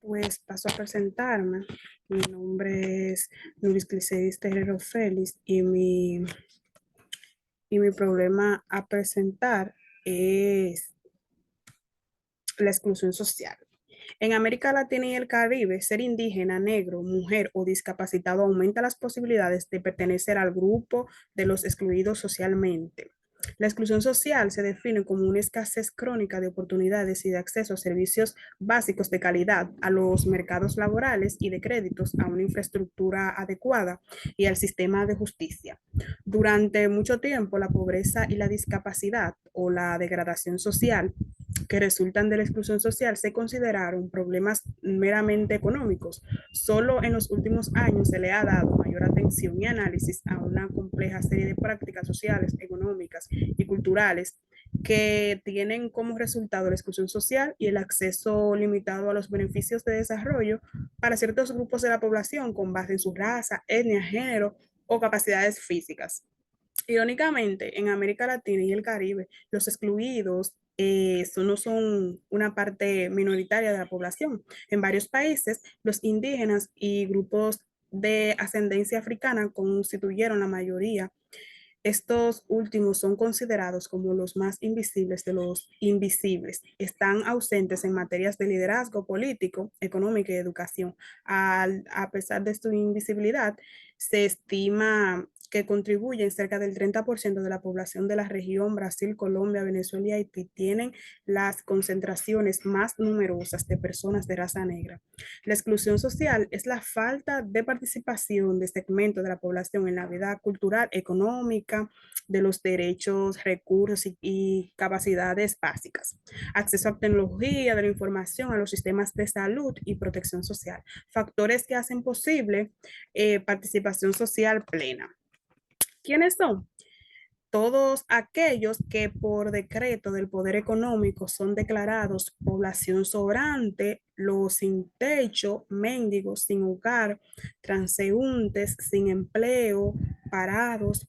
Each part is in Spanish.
Pues paso a presentarme. Mi nombre es Luis Cliceis Terrero Félix y mi problema a presentar es la exclusión social. En América Latina y el Caribe, ser indígena, negro, mujer o discapacitado aumenta las posibilidades de pertenecer al grupo de los excluidos socialmente. La exclusión social se define como una escasez crónica de oportunidades y de acceso a servicios básicos de calidad, a los mercados laborales y de créditos, a una infraestructura adecuada y al sistema de justicia. Durante mucho tiempo, la pobreza y la discapacidad o la degradación social que resultan de la exclusión social se consideraron problemas meramente económicos. Solo en los últimos años se le ha dado mayor atención y análisis a una compleja serie de prácticas sociales, económicas y culturales que tienen como resultado la exclusión social y el acceso limitado a los beneficios de desarrollo para ciertos grupos de la población con base en su raza, etnia, género o capacidades físicas. Irónicamente, en América Latina y el Caribe, los excluidos no son una parte minoritaria de la población. En varios países, los indígenas y grupos de ascendencia africana constituyeron la mayoría. Estos últimos son considerados como los más invisibles de los invisibles. Están ausentes en materias de liderazgo político, económico y educación. A pesar de su invisibilidad, se estima que contribuyen cerca del 30% de la población de la región. Brasil, Colombia, Venezuela y Haití tienen las concentraciones más numerosas de personas de raza negra. La exclusión social es la falta de participación de segmentos de la población en la vida cultural, económica, de los derechos, recursos y capacidades básicas. Acceso a tecnología, de la información, a los sistemas de salud y protección social. Factores que hacen posible participación social plena. ¿Quiénes son? Todos aquellos que por decreto del poder económico son declarados población sobrante, los sin techo, mendigos, sin hogar, transeúntes, sin empleo, parados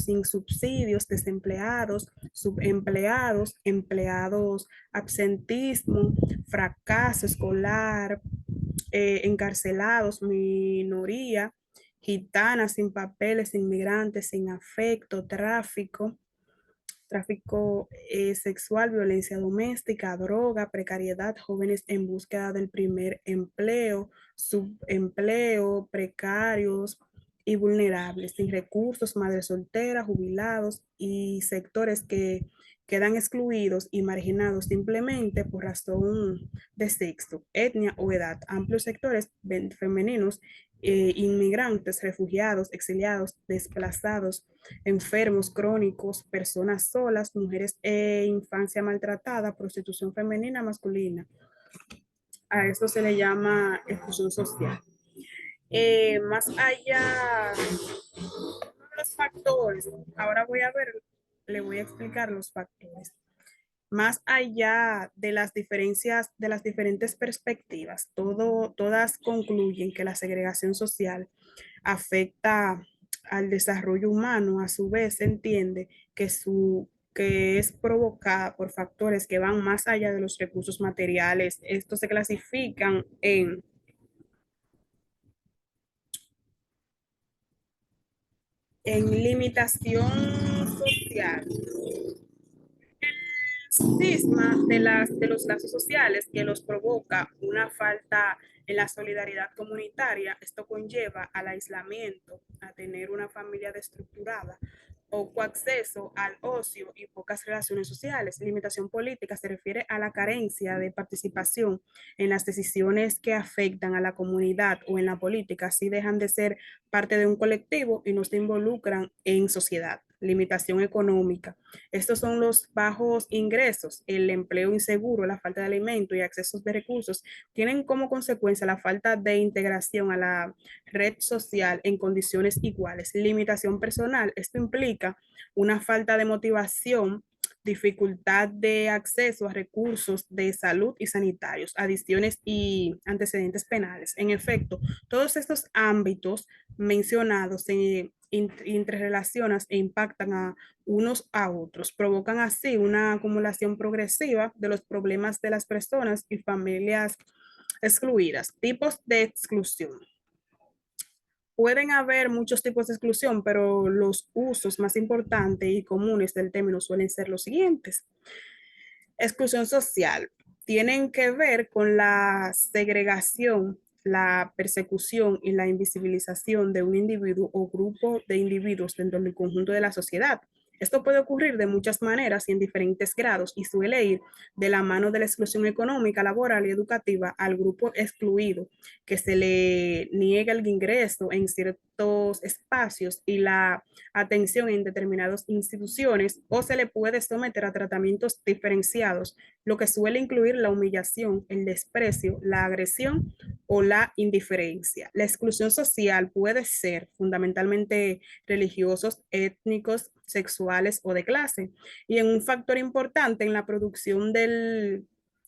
sin subsidios, desempleados, subempleados, empleados, absentismo, fracaso escolar, encarcelados, minoría, gitanas sin papeles, inmigrantes sin afecto, tráfico sexual, violencia doméstica, droga, precariedad, jóvenes en búsqueda del primer empleo, subempleo, precarios y vulnerables, sin recursos, madres solteras, jubilados y sectores que quedan excluidos y marginados simplemente por razón de sexo, etnia o edad. Amplios sectores femeninos, inmigrantes, refugiados, exiliados, desplazados, enfermos crónicos, personas solas, mujeres e infancia maltratada, prostitución femenina, masculina. A esto se le llama exclusión social. Más allá de los factores, ahora voy a ver, le voy a explicar los factores. Más allá de las diferencias, de las diferentes perspectivas, todas concluyen que la segregación social afecta al desarrollo humano. A su vez, se entiende que es provocada por factores que van más allá de los recursos materiales. Estos se clasifican en limitación social, cisma de los lazos sociales que los provoca una falta en la solidaridad comunitaria. Esto conlleva al aislamiento, a tener una familia desestructurada, poco acceso al ocio y pocas relaciones sociales. Limitación política se refiere a la carencia de participación en las decisiones que afectan a la comunidad o en la política, así dejan de ser parte de un colectivo y no se involucran en sociedad. Limitación económica. Estos son los bajos ingresos, el empleo inseguro, la falta de alimento y accesos de recursos tienen como consecuencia la falta de integración a la red social en condiciones iguales. Limitación personal, esto implica una falta de motivación, dificultad de acceso a recursos de salud y sanitarios, adicciones y antecedentes penales. En efecto, todos estos ámbitos mencionados se interrelacionan e impactan a unos a otros, provocan así una acumulación progresiva de los problemas de las personas y familias Excluidas. Tipos de exclusión. Pueden haber muchos tipos de exclusión, pero los usos más importantes y comunes del término suelen ser los siguientes. Exclusión social. Tienen que ver con la segregación, la persecución y la invisibilización de un individuo o grupo de individuos dentro del conjunto de la sociedad. Esto puede ocurrir de muchas maneras y en diferentes grados y suele ir de la mano de la exclusión económica, laboral y educativa al grupo excluido, que se le niega el ingreso en ciertos espacios y la atención en determinadas instituciones o se le puede someter a tratamientos diferenciados, lo que suele incluir la humillación, el desprecio, la agresión o la indiferencia. La exclusión social puede ser fundamentalmente religiosos, étnicos, sexuales o de clase. Y en un factor importante en la producción del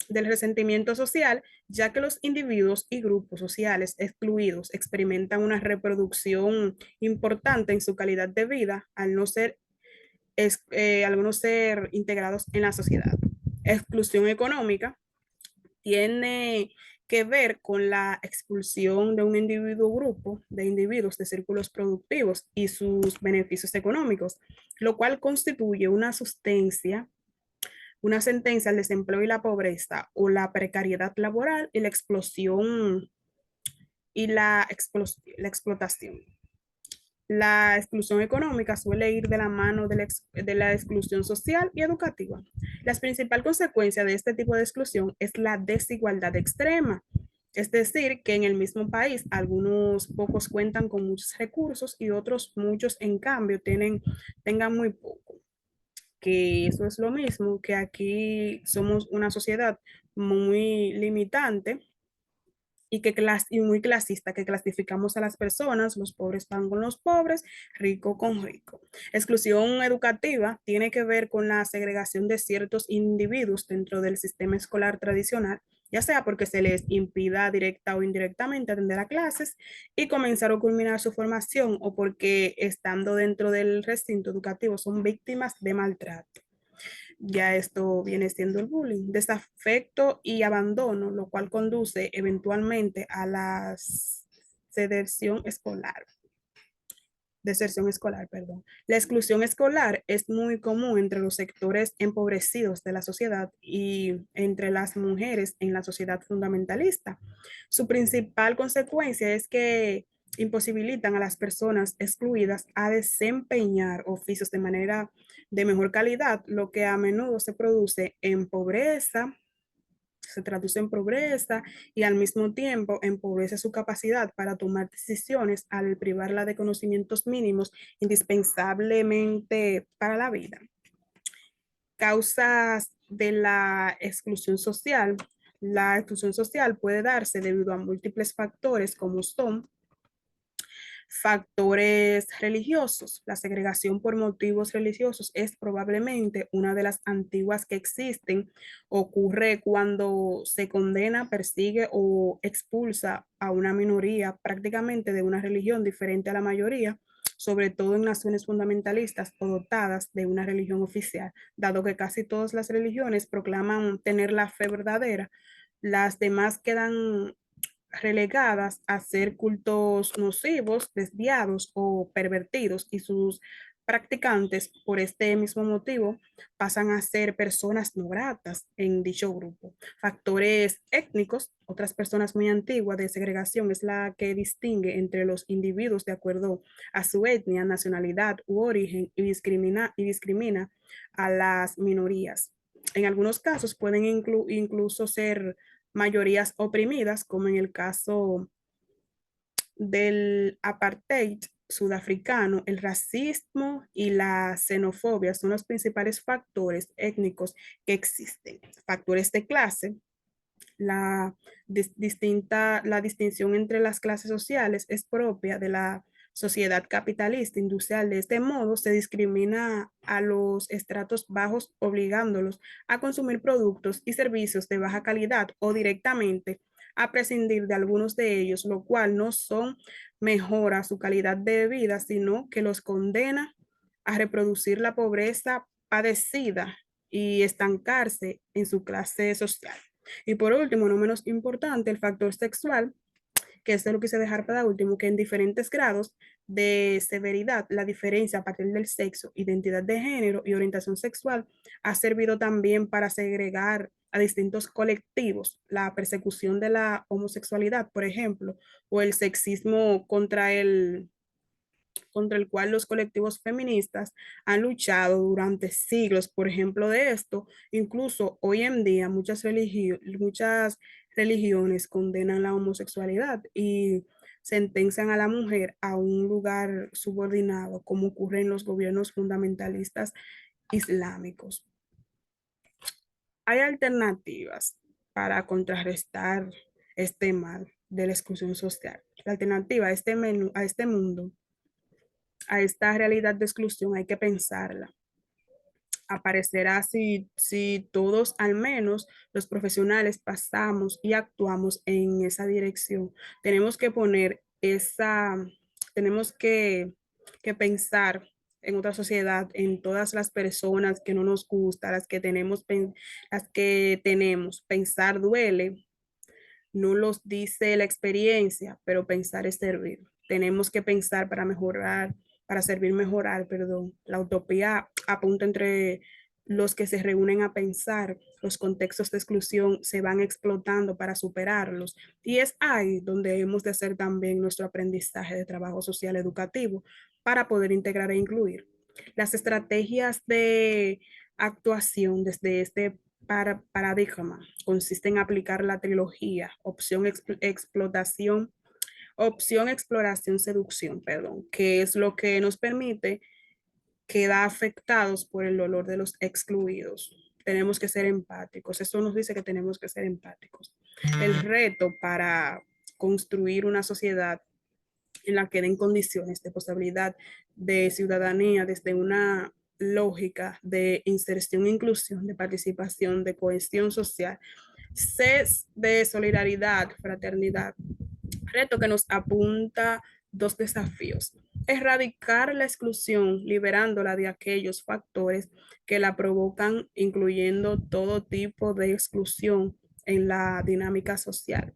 resentimiento social, ya que los individuos y grupos sociales excluidos experimentan una reproducción importante en su calidad de vida al no ser integrados en la sociedad. Exclusión económica tiene que ver con la expulsión de un individuo o grupo de individuos de círculos productivos y sus beneficios económicos, lo cual constituye una sentencia al desempleo y la pobreza o la precariedad laboral y la explosión y la explotación. La exclusión económica suele ir de la mano de la exclusión social y educativa. La principal consecuencia de este tipo de exclusión es la desigualdad extrema. Es decir, que en el mismo país algunos pocos cuentan con muchos recursos y otros muchos, en cambio, tengan muy poco. Que eso es lo mismo, que aquí somos una sociedad muy limitante y muy clasista, que clasificamos a las personas, los pobres van con los pobres, rico con rico. Exclusión educativa tiene que ver con la segregación de ciertos individuos dentro del sistema escolar tradicional, ya sea porque se les impida directa o indirectamente atender a clases y comenzar o culminar su formación o porque estando dentro del recinto educativo son víctimas de maltrato. Ya esto viene siendo el bullying, desafecto y abandono, lo cual conduce eventualmente a la deserción escolar. Deserción escolar, perdón. La exclusión escolar es muy común entre los sectores empobrecidos de la sociedad y entre las mujeres en la sociedad fundamentalista. Su principal consecuencia es que imposibilitan a las personas excluidas a desempeñar oficios de manera de mejor calidad, lo que a menudo se produce en pobreza, se traduce en pobreza y al mismo tiempo empobrece su capacidad para tomar decisiones al privarla de conocimientos mínimos indispensablemente para la vida. Causas de la exclusión social. La exclusión social puede darse debido a múltiples factores como son factores religiosos. La segregación por motivos religiosos es probablemente una de las antiguas que existen. Ocurre cuando se condena, persigue o expulsa a una minoría prácticamente de una religión diferente a la mayoría, sobre todo en naciones fundamentalistas o dotadas de una religión oficial, dado que casi todas las religiones proclaman tener la fe verdadera. Las demás quedan relegadas a ser cultos nocivos, desviados o pervertidos y sus practicantes por este mismo motivo pasan a ser personas no gratas en dicho grupo. Factores étnicos, otras personas muy antiguas de segregación es la que distingue entre los individuos de acuerdo a su etnia, nacionalidad u origen y discrimina a las minorías. En algunos casos pueden incluso ser mayorías oprimidas, como en el caso del apartheid sudafricano. El racismo y la xenofobia son los principales factores étnicos que existen. Factores de clase. La, la distinción entre las clases sociales es propia de la sociedad capitalista industrial. De este modo, se discrimina a los estratos bajos, obligándolos a consumir productos y servicios de baja calidad o directamente a prescindir de algunos de ellos, lo cual no son mejora su calidad de vida, sino que los condena a reproducir la pobreza padecida y estancarse en su clase social. Y por último, no menos importante, el factor sexual, que esto lo quise dejar para último, que en diferentes grados de severidad, la diferencia a partir del sexo, identidad de género y orientación sexual ha servido también para segregar a distintos colectivos, la persecución de la homosexualidad, por ejemplo, o el sexismo contra el cual los colectivos feministas han luchado durante siglos. Por ejemplo, de esto, incluso hoy en día muchas religiones condenan la homosexualidad y sentencian a la mujer a un lugar subordinado, como ocurre en los gobiernos fundamentalistas islámicos. Hay alternativas para contrarrestar este mal de la exclusión social. La alternativa a este mundo, a esta realidad de exclusión, hay que pensarla. Aparecerá si todos, al menos los profesionales, pasamos y actuamos en esa dirección. Tenemos que poner tenemos que pensar en otra sociedad, en todas las personas que no nos gusta, las que tenemos. Pensar duele, no los dice la experiencia, pero pensar es servir. Tenemos que pensar para mejorar, para servir mejorar, perdón. La utopía apunta entre los que se reúnen a pensar, los contextos de exclusión se van explotando para superarlos. Y es ahí donde hemos de hacer también nuestro aprendizaje de trabajo social educativo para poder integrar e incluir. Las estrategias de actuación desde este paradigma consiste en aplicar la trilogía opción, exploración, seducción, perdón, que es lo que nos permite quedar afectados por el dolor de los excluidos. Tenemos que ser empáticos. Esto nos dice que tenemos que ser empáticos. El reto para construir una sociedad en la que den condiciones de posibilidad de ciudadanía desde una lógica de inserción, inclusión, de participación, de cohesión social, de solidaridad, fraternidad. Reto que nos apunta dos desafíos. Erradicar la exclusión, liberándola de aquellos factores que la provocan, incluyendo todo tipo de exclusión en la dinámica social.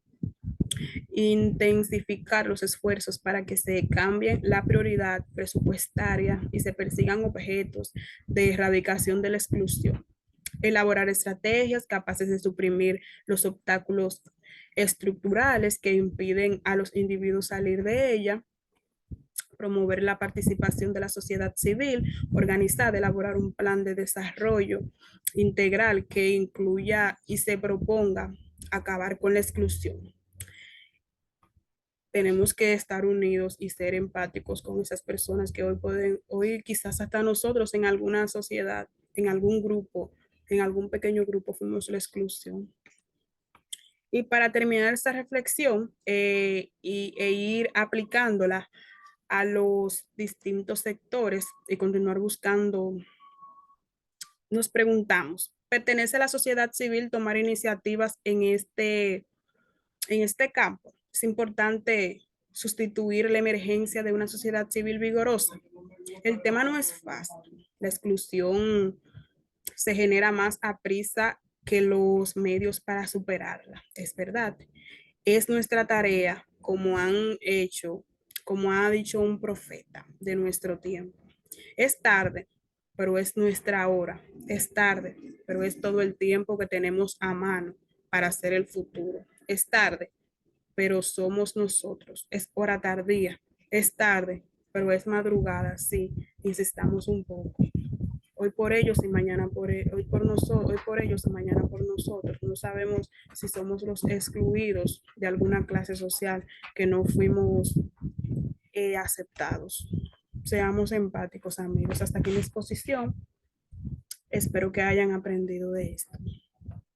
Intensificar los esfuerzos para que se cambie la prioridad presupuestaria y se persigan objetos de erradicación de la exclusión. Elaborar estrategias capaces de suprimir los obstáculos estructurales que impiden a los individuos salir de ella, promover la participación de la sociedad civil organizada, elaborar un plan de desarrollo integral que incluya y se proponga acabar con la exclusión. Tenemos que estar unidos y ser empáticos con esas personas que hoy quizás hasta nosotros en alguna sociedad, en algún grupo, en algún pequeño grupo fuimos la exclusión. Y para terminar esta reflexión e ir aplicándola a los distintos sectores y continuar buscando, nos preguntamos, ¿pertenece a la sociedad civil tomar iniciativas en este campo? Es importante sustituir la emergencia de una sociedad civil vigorosa. El tema no es fácil. La exclusión se genera más a prisa que los medios para superarla. Es verdad. Es nuestra tarea, como ha dicho un profeta de nuestro tiempo. Es tarde, pero es nuestra hora. Es tarde, pero es todo el tiempo que tenemos a mano para hacer el futuro. Es tarde, pero somos nosotros. Es hora tardía, es tarde, pero es madrugada, sí, insistamos un poco. Hoy por ellos y mañana hoy por nosotros, hoy por ellos y mañana por nosotros. No sabemos si somos los excluidos de alguna clase social que no fuimos aceptados. Seamos empáticos, amigos. Hasta aquí mi exposición. Espero que hayan aprendido de esto.